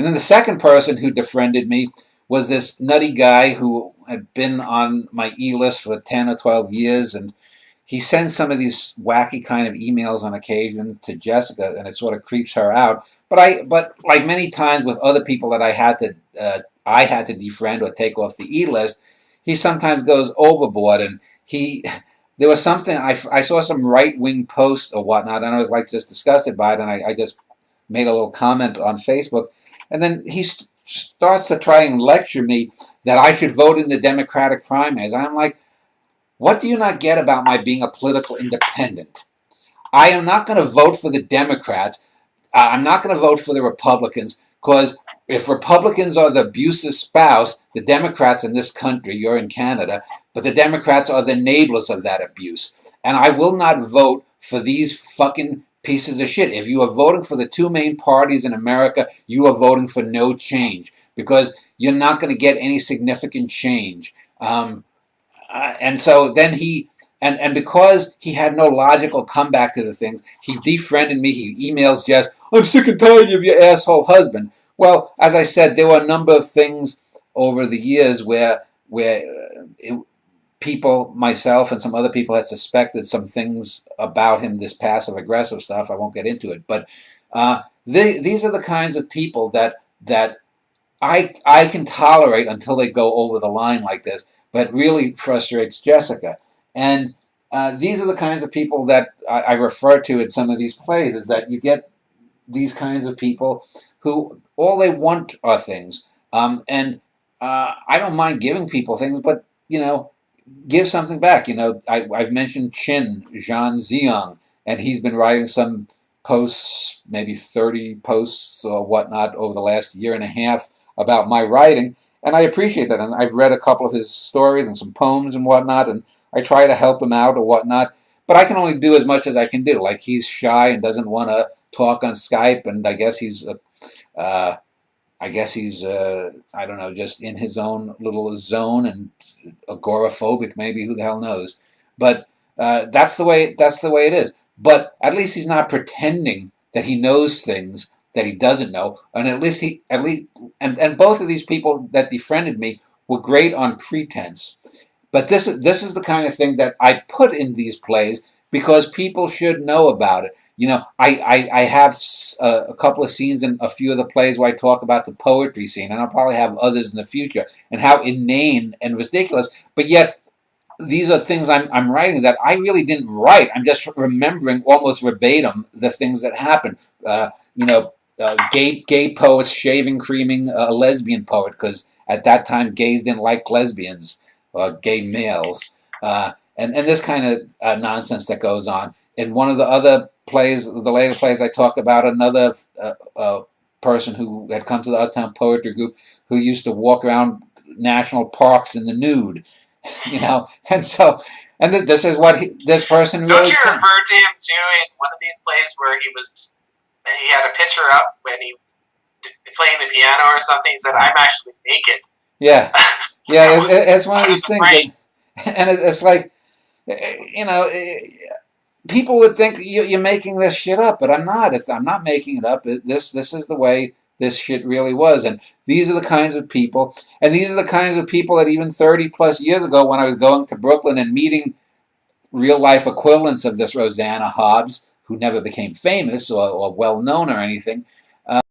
And then the second person who defriended me was this nutty guy who had been on my e-list for 10 or 12 years, and he sends some of these wacky kind of emails on occasion to Jessica, and it sort of creeps her out. But like many times with other people that I had to defriend or take off the e-list, he sometimes goes overboard, and there was something I saw some right-wing posts or whatnot, and I was like just disgusted by it, and I just made a little comment on Facebook, and then he starts to try and lecture me that I should vote in the Democratic primaries. And I'm like, what do you not get about my being a political independent? I am not going to vote for the Democrats. I'm not going to vote for the Republicans, because if Republicans are the abusive spouse, the Democrats in this country, you're in Canada, but the Democrats are the enablers of that abuse. And I will not vote for these fucking pieces of shit. If you are voting for the two main parties in America, you are voting for no change, because you're not going to get any significant change. And so then and because he had no logical comeback to the things, he defriended me. He emails Jess, I'm sick and tired of your asshole husband. Well, as I said, there were a number of things over the years where people, myself and some other people, had suspected some things about him, this passive aggressive stuff. I won't get into it, but these are the kinds of people that I can tolerate until they go over the line like this, but really frustrates Jessica. And these are the kinds of people that I refer to in some of these plays, is that you get these kinds of people who all they want are things. And I don't mind giving people things, but, give something back. I've mentioned Jean Ziong, and he's been writing some posts, maybe 30 posts or whatnot over the last year and a half about my writing, and I appreciate that. And I've read a couple of his stories and some poems and whatnot, and I try to help him out or whatnot, but I can only do as much as I can do. Like, he's shy and doesn't want to talk on Skype, and I guess he's I don't know, just in his own little zone and agoraphobic, maybe, who the hell knows. But that's the way it is. But at least he's not pretending that he knows things that he doesn't know. And and both of these people that befriended me were great on pretense. But this is the kind of thing that I put in these plays because people should know about it. I have a couple of scenes in a few of the plays where I talk about the poetry scene, and I'll probably have others in the future, and how inane and ridiculous. But yet, these are things I'm writing that I really didn't write. I'm just remembering almost verbatim the things that happened. Gay poets shaving creaming a lesbian poet, because at that time gays didn't like lesbians or gay males, and this kind of nonsense that goes on. In one of the other plays, the later plays, I talk about another person who had come to the Uptown Poetry Group, who used to walk around national parks in the nude, and this is what this person really. Don't you refer to him too in one of these plays where he had a picture up when he was playing the piano or something? He said, "I'm actually naked." Yeah, yeah, it's one of these things, and it's like, people would think you're making this shit up, but I'm not. I'm not making it up. This is the way this shit really was. And these are the kinds of people, and these are the kinds of people that even 30 plus years ago, when I was going to Brooklyn and meeting real life equivalents of this Rosanna Hobbs, who never became famous or well known or anything,